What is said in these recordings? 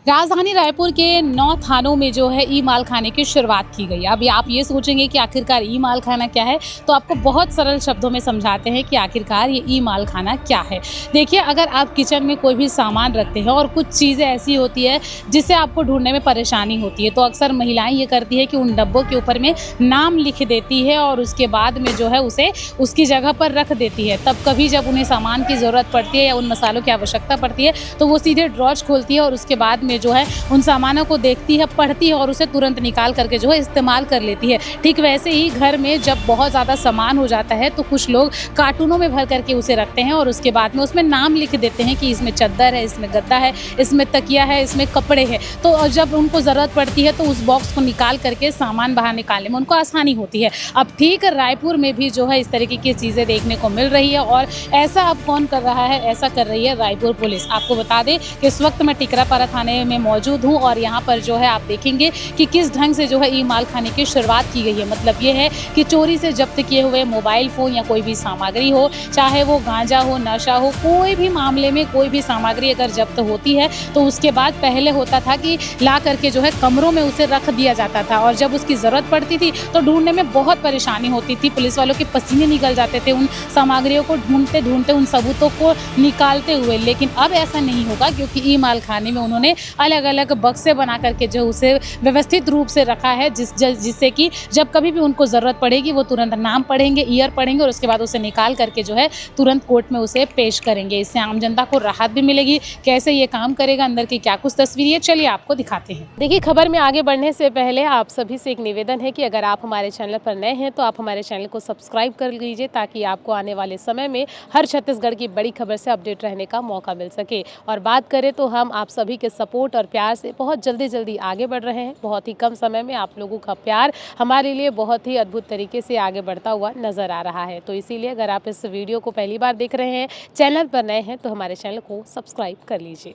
राजधानी रायपुर के 9 थानों में जो है ई माल खाने की शुरुआत की गई है। अभी आप ये सोचेंगे कि आखिरकार ई माल खाना क्या है, तो आपको बहुत सरल शब्दों में समझाते हैं कि आखिरकार ये ई माल खाना क्या है। देखिए, अगर आप किचन में कोई भी सामान रखते हैं और कुछ चीज़ें ऐसी होती है जिससे आपको ढूंढने में परेशानी होती है, तो अक्सर महिलाएं ये करती है कि उन डब्बों के ऊपर में नाम लिख देती है और उसके बाद में जो है उसे उसकी जगह पर रख देती है। तब कभी जब उन्हें सामान की ज़रूरत पड़ती है या उन मसालों की आवश्यकता पड़ती है, तो वो सीधे ड्रॉज खोलती है और उसके बाद में जो है उन सामानों को देखती है, पढ़ती है और उसे तुरंत निकाल करके जो है इस्तेमाल कर लेती है। ठीक वैसे ही घर में जब बहुत ज़्यादा सामान हो जाता है तो कुछ लोग कार्टूनों में भर करके उसे रखते हैं और उसके बाद में उसमें नाम लिख देते हैं कि इसमें चद्दर है, इसमें गद्दा है, इसमें तकिया है, इसमें कपड़े हैं। तो जब उनको ज़रूरत पड़ती है तो उस बॉक्स को निकाल करके सामान बाहर निकालने में उनको आसानी होती है। अब ठीक रायपुर में भी जो है इस तरीके की चीज़ें देखने को मिल रही है और ऐसा अब कौन कर रहा है? ऐसा कर रही है रायपुर पुलिस। आपको बता दें कि इस वक्त मैं टिकरापारा थाने में मौजूद हूं और यहां पर जो है आप देखेंगे कि किस ढंग से जो है ई माल खाने की शुरुआत की गई है। मतलब ये है कि चोरी से जब्त किए हुए मोबाइल फ़ोन या कोई भी सामग्री हो, चाहे वो गांजा हो, नशा हो, कोई भी मामले में कोई भी सामग्री अगर जब्त होती है तो उसके बाद पहले होता था कि ला करके जो है कमरों में उसे रख दिया जाता था और जब उसकी ज़रूरत पड़ती थी तो ढूंढने में बहुत परेशानी होती थी। पुलिस वालों के पसीने निकल जाते थे उन सामग्रियों को ढूंढते ढूंढते, उन सबूतों को निकालते हुए। लेकिन अब ऐसा नहीं होगा क्योंकि ई माल खाने में उन्होंने अलग अलग बक्से बना करके जो उसे व्यवस्थित रूप से रखा है जिससे कि जब कभी भी उनको ज़रूरत पड़ेगी वो तुरंत नाम पढ़ेंगे, ईयर पढ़ेंगे और उसके बाद उसे निकाल करके जो है तुरंत कोर्ट में उसे पेश करेंगे। इससे आम जनता को राहत भी मिलेगी। कैसे ये काम करेगा, अंदर की क्या कुछ तस्वीरें, चलिए आपको दिखाते हैं। देखिए, खबर में आगे बढ़ने से पहले आप सभी से एक निवेदन है कि अगर आप हमारे चैनल पर नए हैं तो आप हमारे चैनल को सब्सक्राइब कर लीजिए ताकि आपको आने वाले समय में हर छत्तीसगढ़ की बड़ी खबर से अपडेट रहने का मौका मिल सके। और बात करें तो हम आप सभी के सपोर्ट और प्यार से बहुत जल्दी आगे बढ़ रहे हैं। बहुत ही कम समय में आप लोगों का प्यार हमारे लिए बहुत ही अद्भुत तरीके से आगे बढ़ता हुआ नजर आ रहा है। तो इसीलिए अगर आप इस वीडियो को पहली बार देख रहे हैं, चैनल पर नए हैं, तो हमारे चैनल को सब्सक्राइब कर लीजिए।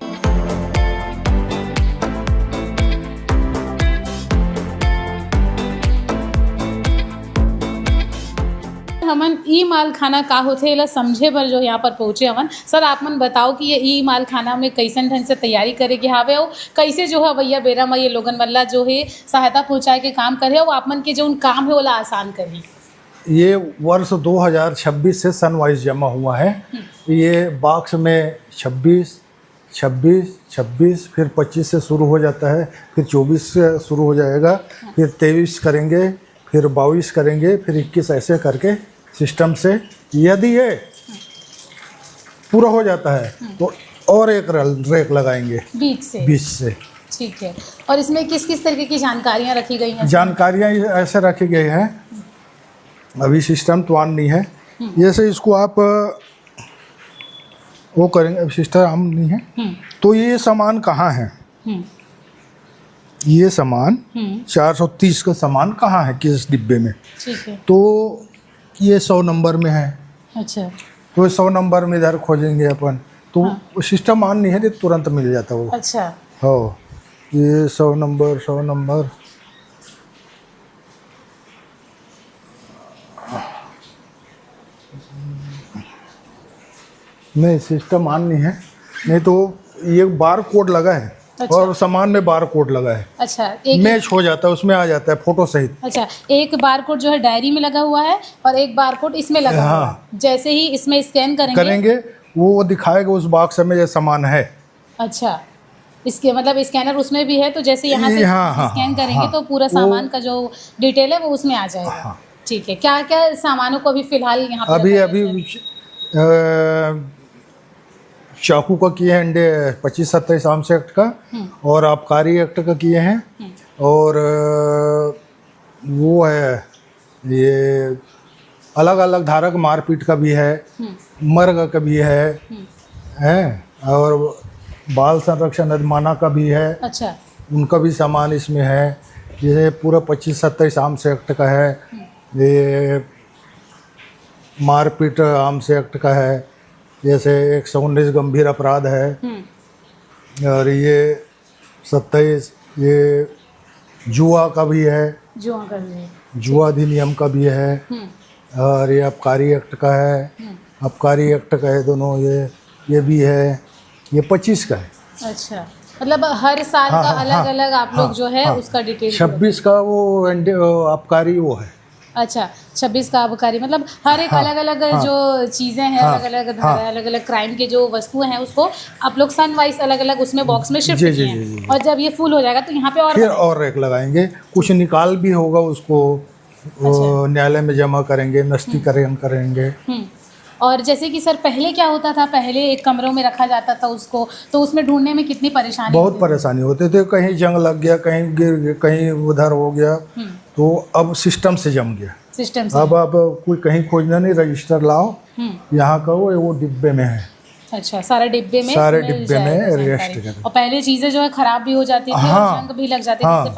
हमन ई माल खाना का होथे ला समझे बर जो यहाँ पर पहुँचे हमन। सर, आप मन बताओ कि ये ई माल खाना में कैसन ढंग से तैयारी करे के हावे और कैसे जो है भैया बेरा में ये लोगन वाला जो है सहायता पहुँचाए के काम करे और आप मन के जो काम है वो ला आसान करी। ये वर्ष 2026 से सनवाइज जमा हुआ है। ये बॉक्स में 26, 26, 26 फिर 25 से शुरू हो जाता है, फिर 24 से शुरू हो जाएगा, फिर 23 करेंगे, फिर 22 करेंगे, फिर 21, ऐसे करके सिस्टम से यदि ये पूरा हो जाता है तो और एक रेक लगाएंगे बीच से। ठीक है। और इसमें किस किस तरीके की जानकारियाँ रखी गई हैं? जानकारियाँ ऐसे रखी गई हैं, अभी सिस्टम तो ऑन नहीं है। जैसे इसको आप वो करेंगे, सिस्टम ऑन नहीं है तो ये सामान कहाँ है, ये सामान 430 का सामान कहाँ है, किस डिब्बे में। ठीक है। तो ये 100 नंबर में है। अच्छा। तो 100 नंबर में इधर खोजेंगे अपन तो हाँ। सिस्टम ऑन नहीं है तो तुरंत मिल जाता वो। अच्छा। हो, ये 100 नंबर, 100 नंबर, नहीं सिस्टम ऑन नहीं है, नहीं तो ये बार कोड लगा है। अच्छा। और सामान में बार कोड लगा है। अच्छा। एक मैच हो जाता है, उसमें आ जाता है फोटो सहित। अच्छा, एक बार कोड जो है डायरी में लगा हुआ है और एक बार कोड इसमें लगा हुआ है। जैसे ही इसमें स्कैन करेंगे वो दिखाएगा उस बॉक्स में जो सामान है। अच्छा, इसके मतलब स्कैनर उसमें भी है तो जैसे यहाँ से स्कैन करेंगे तो पूरा सामान का जो डिटेल है वो उसमें आ जाएगा। ठीक है। क्या क्या सामानों को अभी फिलहाल यहाँ अभी चाकू का किए हैं 25-27 आर्म्स एक्ट का और आबकारी एक्ट का किए हैं और वो है ये अलग अलग धारक मारपीट का भी है, मर्ग का भी है और बाल संरक्षण अधिमाना का भी है। अच्छा। उनका भी सामान इसमें है। ये पूरा 25-27 आर्म्स एक्ट का है, ये मारपीट आर्म्स एक्ट का है, जैसे 119 गंभीर अपराध है और ये 27 ये जुआ का भी है, जुआ अधिनियम का भी है और ये आबकारी एक्ट का है, आबकारी एक्ट का है दोनों, ये भी है, ये 25 का है। अच्छा। मतलब हर साल का अलग अलग आप लोग जो है उसका डिटेल। 26 का वो आबकारी वो है। अच्छा, 26 का आबकारी, मतलब हर एक अलग अलग जो चीज़ें हैं, अलग अलग धारा, अलग अलग क्राइम के जो वस्तुएं हैं उसको आप लोग सन वाइज अलग अलग उसमें बॉक्स में शिफ्ट किए हैं। और जब ये फुल हो जाएगा तो यहाँ पे और रैक लगाएंगे। कुछ निकाल भी होगा उसको न्यायालय में जमा करेंगे, नस्तीकरण करेंगे। और जैसे कि सर पहले क्या होता था, पहले एक कमरों में रखा जाता था उसको, तो उसमें ढूंढने में कितनी परेशानी बहुत परेशानी होते थे। कहीं जंग लग गया, कहीं गिर गया, कहीं उधर हो गया, तो अब सिस्टम से जम गया। सिस्टम से अब कोई कहीं खोजना नहीं, रजिस्टर लाओ, यहाँ का वो डिब्बे में है। अच्छा, सारे डिब्बे में रेस्ट करें। और पहले चीजें जो है खराब भी हो जाती थी और जंग भी लग जाती थी, इससे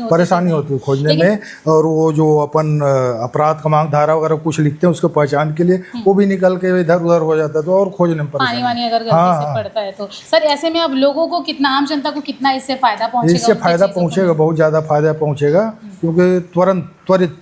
परेशानी होती है खोजने में। और वो जो अपन अपराध क्रमांक धारा वगैरह कुछ लिखते हैं उसको पहचान के लिए, वो भी निकल के इधर उधर हो जाता है, तो और खोजने में पानी वानी अगर गलती से पड़ता है तो। सर ऐसे में अब लोगों को कितना, आम जनता को कितना इससे फायदा पहुंचेगा? इससे फायदा पहुंचेगा, बहुत ज्यादा फायदा पहुंचेगा, क्योंकि त्वरित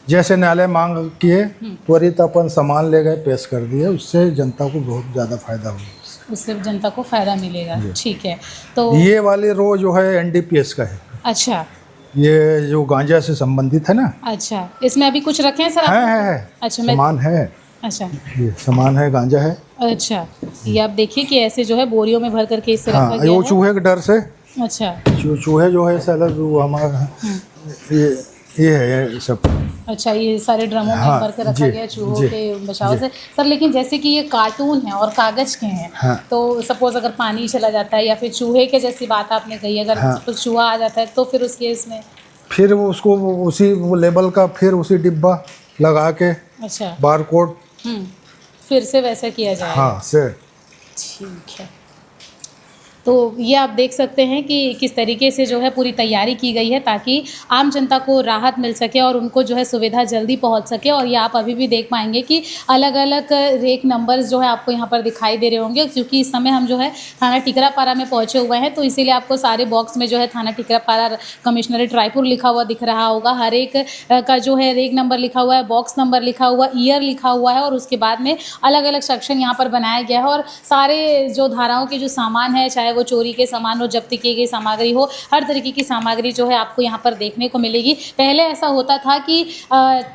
जैसे न्यायालय मांग किए त्वरित अपन सामान ले गए, पेश कर दिए, उससे जनता को बहुत ज़्यादा फायदा होगा, उससे जनता को फायदा मिलेगा। ठीक है, तो ये वाली रो जो है एनडीपीएस का है। अच्छा, ये जो गांजा से संबंधित है ना। अच्छा, इसमें अभी कुछ रखे हैं सर? है। अच्छा, सामान है। अच्छा, ये सामान है, गांजा है। अच्छा, ये आप देखिए कि ऐसे जो है बोरियों में भर करके इसे रखा गया है। वो चूहे के डर से। अच्छा, चूहे जो है साला वो हमारा ये है सब। अच्छा, ये सारे ड्रमों में भर के रखा गया चूहों के बचाव से। सर लेकिन जैसे कि ये कार्टून है और कागज के हैं, तो सपोज अगर पानी चला जाता है या फिर चूहे के जैसी बात आपने कही, अगर सपोज चूहा आ जाता है तो फिर उस केस में फिर उसको उसी लेबल का फिर उसी डिब्बा लगा के, अच्छा, बारकोड फिर से वैसा किया जाए। हाँ सर, ठीक है। तो ये आप देख सकते हैं कि किस तरीके से जो है पूरी तैयारी की गई है ताकि आम जनता को राहत मिल सके और उनको जो है सुविधा जल्दी पहुंच सके। और ये आप अभी भी देख पाएंगे कि अलग अलग रेक नंबर्स जो है आपको यहाँ पर दिखाई दे रहे होंगे, क्योंकि इस समय हम जो है थाना टिकरापारा में पहुँचे हुए हैं, तो इसीलिए आपको सारे बॉक्स में जो है थाना टिकरापारा कमिश्नरेट रायपुर लिखा हुआ दिख रहा होगा। हर एक का जो है रेक नंबर लिखा हुआ है, बॉक्स नंबर लिखा हुआ, ईयर लिखा हुआ है, और उसके बाद में अलग अलग सेक्शन यहाँ पर बनाया गया है। और सारे जो धाराओं के जो सामान है, चाहे वो चोरी के सामान हो, जब्त की गई सामग्री हो, हर तरीके की सामग्री जो है आपको यहाँ पर देखने को मिलेगी। पहले ऐसा होता था कि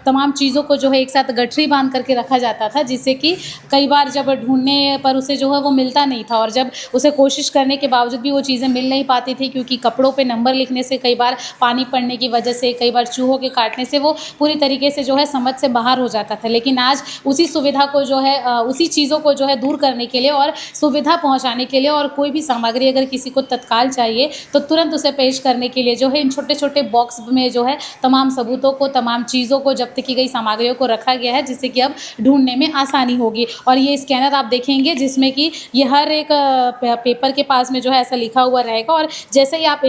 तमाम चीज़ों को जो है एक साथ गठरी बांध करके रखा जाता था, जिससे कि कई बार जब ढूंढने पर उसे जो है वो मिलता नहीं था, और जब उसे कोशिश करने के बावजूद भी वो चीज़ें मिल नहीं पाती थी, क्योंकि कपड़ों पर नंबर लिखने से, कई बार पानी पड़ने की वजह से, कई बार चूहों के काटने से वो पूरी तरीके से जो है समझ से बाहर हो जाता था। लेकिन आज उसी सुविधा को जो है उसी चीज़ों को जो है दूर करने के लिए और सुविधा पहुँचाने के लिए, और कोई भी सामग्री अगर किसी को तत्काल चाहिए तो तुरंत उसे पेश करने के लिए जो है इन छोटे छोटे बॉक्स में जो है तमाम सबूतों को, तमाम चीज़ों को, जब्त की गई सामग्रियों को रखा गया है, जिससे कि अब ढूंढने में आसानी होगी। और ये स्कैनर आप देखेंगे जिसमें कि ये हर एक पेपर के पास में जो है ऐसा लिखा हुआ रहेगा, और जैसे ही आप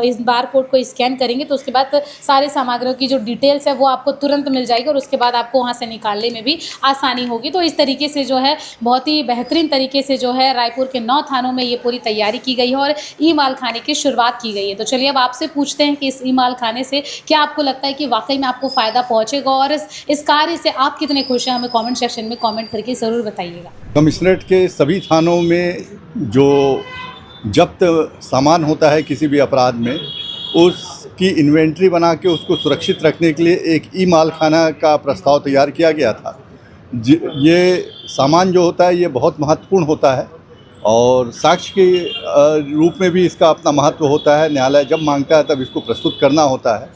इस बार कोड को स्कैन करेंगे तो उसके बाद सारे सामग्रियों की जो डिटेल्स है वो आपको तुरंत मिल जाएगी, और उसके बाद आपको वहाँ से निकालने में भी आसानी होगी। तो इस तरीके से जो है बहुत ही बेहतरीन तरीके से जो है रायपुर के 9 थानों में ये पूरी तैयारी की गई है और ई माल खाने की शुरुआत की गई है। तो चलिए अब आपसे पूछते हैं कि इस ई माल खाने से क्या आपको लगता है कि वाकई में आपको फ़ायदा पहुंचेगा, और इस कार्य से आप कितने खुश हैं, हमें कमेंट सेक्शन में कमेंट करके ज़रूर बताइएगा। कमिश्नरेट के सभी थानों में जो जब्त सामान होता है किसी भी अपराध में, उसकी इन्वेंट्री बना के उसको सुरक्षित रखने के लिए एक ई माल खाना का प्रस्ताव तैयार किया गया था। ये सामान जो होता है ये बहुत महत्वपूर्ण होता है, और साक्ष्य के रूप में भी इसका अपना महत्व होता है। न्यायालय जब मांगता है तब इसको प्रस्तुत करना होता है,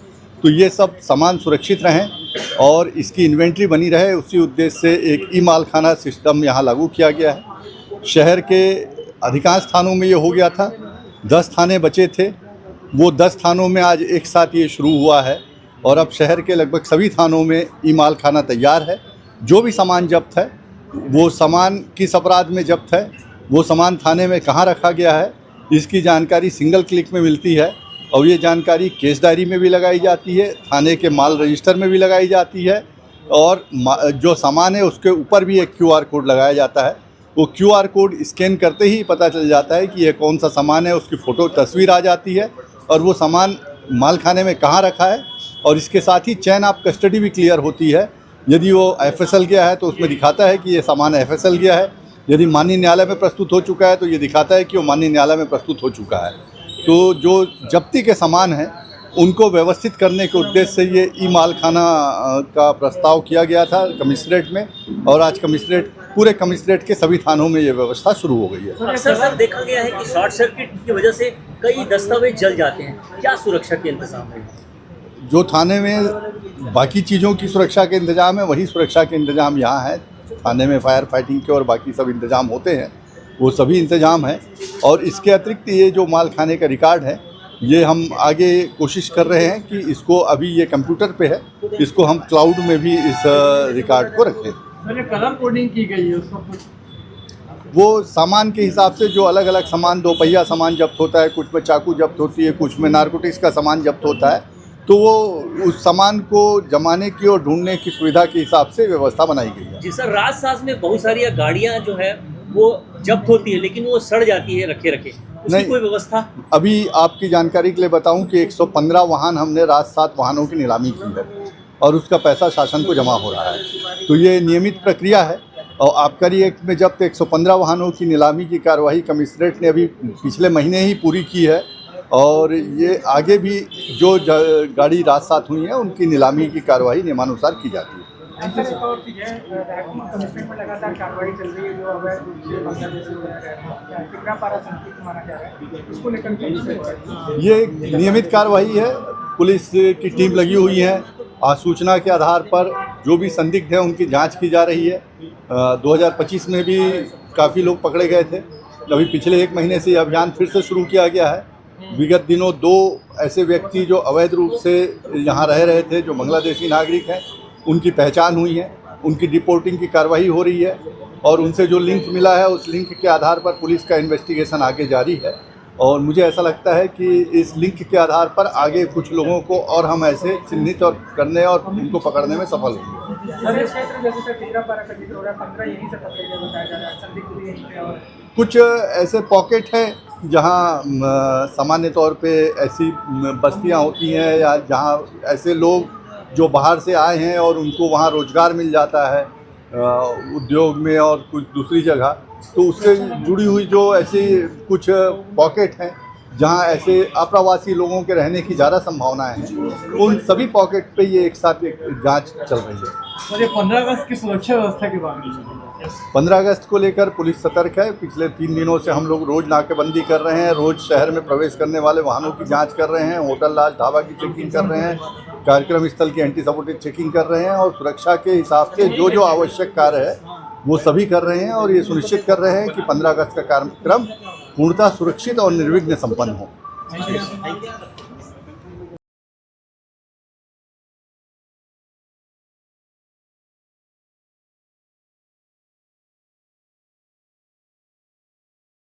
तो ये सब सामान सुरक्षित रहें और इसकी इन्वेंट्री बनी रहे, उसी उद्देश्य से एक ई माल खाना सिस्टम यहाँ लागू किया गया है। शहर के अधिकांश थानों में ये हो गया था, 10 थाने बचे थे, वो 10 थानों में आज एक साथ ये शुरू हुआ है, और अब शहर के लगभग सभी थानों में ई माल खाना तैयार है। जो भी सामान जब्त है, वो सामान किस अपराध में जब्त है, वो सामान थाने में कहाँ रखा गया है, इसकी जानकारी सिंगल क्लिक में मिलती है, और ये जानकारी केस डायरी में भी लगाई जाती है, थाने के माल रजिस्टर में भी लगाई जाती है, और जो सामान है उसके ऊपर भी एक QR कोड लगाया जाता है। वो QR कोड स्कैन करते ही पता चल जाता है कि ये कौन सा सामान है, उसकी फ़ोटो तस्वीर आ जाती है, और वो सामान माल खाने में कहाँ रखा है, और इसके साथ ही चैन ऑफ कस्टडी भी क्लियर होती है। यदि वो FSL गया है तो उसमें दिखाता है कि ये सामान FSL गया है, यदि माननीय न्यायालय में प्रस्तुत हो चुका है तो ये दिखाता है कि वो माननीय न्यायालय में प्रस्तुत हो चुका है। तो जो जब्ती के सामान हैं उनको व्यवस्थित करने के उद्देश्य से ये ई माल खाना का प्रस्ताव किया गया था कमिश्नरेट में, और आज पूरे कमिश्नरेट के सभी थानों में ये व्यवस्था शुरू हो गई है। अक्सर सर देखा गया है कि शॉर्ट सर्किट की वजह से कई दस्तावेज जल जाते हैं, क्या सुरक्षा के इंतजाम है? जो थाने में बाकी चीज़ों की सुरक्षा के इंतजाम है वही सुरक्षा के इंतजाम यहाँ है। थाने में फायर फाइटिंग के और बाकी सब इंतजाम होते हैं, वो सभी इंतजाम हैं। और इसके अतिरिक्त ये जो माल खाने का रिकॉर्ड है ये हम आगे कोशिश कर रहे हैं कि इसको, अभी ये कंप्यूटर पे है, इसको हम क्लाउड में भी इस रिकॉर्ड को रखें। कलर कोडिंग की गई है उसको कुछ वो सामान के हिसाब से जो अलग अलग सामान, 2 पहिया सामान जब्त होता है, कुछ में चाकू जब्त होती है, कुछ में नारकोटिक्स का सामान जब्त होता है, तो वो उस सामान को जमाने की और ढूंढने की सुविधा के हिसाब से व्यवस्था बनाई गई है। जी सर, राजसाज में बहुत सारी गाड़ियाँ जो है वो जब्त होती है लेकिन वो सड़ जाती है रखे उसकी कोई व्यवस्था? अभी आपकी जानकारी के लिए बताऊं कि 115 वाहन हमने राजसात वाहनों की नीलामी की है और उसका पैसा शासन को जमा हो रहा है। तो ये नियमित प्रक्रिया है। और आबकारी एक्ट में जब 115 वाहनों की नीलामी की कार्रवाई कमिश्नरेट ने अभी पिछले महीने ही पूरी की है, और ये आगे भी जो गाड़ी राजसात हुई है उनकी नीलामी की कार्रवाई नियमानुसार की जाती है। ये नियमित कार्रवाई है, पुलिस की टीम लगी हुई है। आज सूचना के आधार पर जो भी संदिग्ध है उनकी जांच की जा रही है। 2025 में भी काफ़ी लोग पकड़े गए थे। अभी पिछले 1 महीने से ये अभियान फिर से शुरू किया गया है। विगत दिनों 2 ऐसे व्यक्ति जो अवैध रूप से यहाँ रह रहे थे, जो बांग्लादेशी नागरिक हैं, उनकी पहचान हुई है, उनकी डिपोर्टिंग की कार्रवाई हो रही है, और उनसे जो लिंक मिला है उस लिंक के आधार पर पुलिस का इन्वेस्टिगेशन आगे जारी है। और मुझे ऐसा लगता है कि इस लिंक के आधार पर आगे कुछ लोगों को और हम ऐसे चिन्हित और करने और उनको पकड़ने में सफल होंगे। कुछ ऐसे पॉकेट हैं जहां सामान्य तौर पे ऐसी बस्तियां होती हैं, या जहां ऐसे लोग जो बाहर से आए हैं और उनको वहां रोजगार मिल जाता है उद्योग में और कुछ दूसरी जगह, तो उससे जुड़ी हुई जो ऐसी कुछ पॉकेट हैं जहां ऐसे अप्रवासी लोगों के रहने की ज़्यादा संभावनाएं हैं, उन सभी पॉकेट पे ये एक साथ एक जांच चल रही है। और ये 15 अगस्त की सुरक्षा व्यवस्था के बारे में 15 अगस्त को लेकर पुलिस सतर्क है। पिछले 3 दिनों से हम लोग रोज़ नाकेबंदी कर रहे हैं, रोज़ शहर में प्रवेश करने वाले वाहनों की जांच कर रहे हैं, होटल लॉज ढाबा की चेकिंग कर रहे हैं, कार्यक्रम स्थल की एंटी सबोटेज चेकिंग कर रहे हैं, और सुरक्षा के हिसाब से जो जो आवश्यक कार्य है वो सभी कर रहे हैं, और ये सुनिश्चित कर रहे हैं कि 15 अगस्त का कार्यक्रम पूर्णतः सुरक्षित और निर्विघ्न संपन्न हो।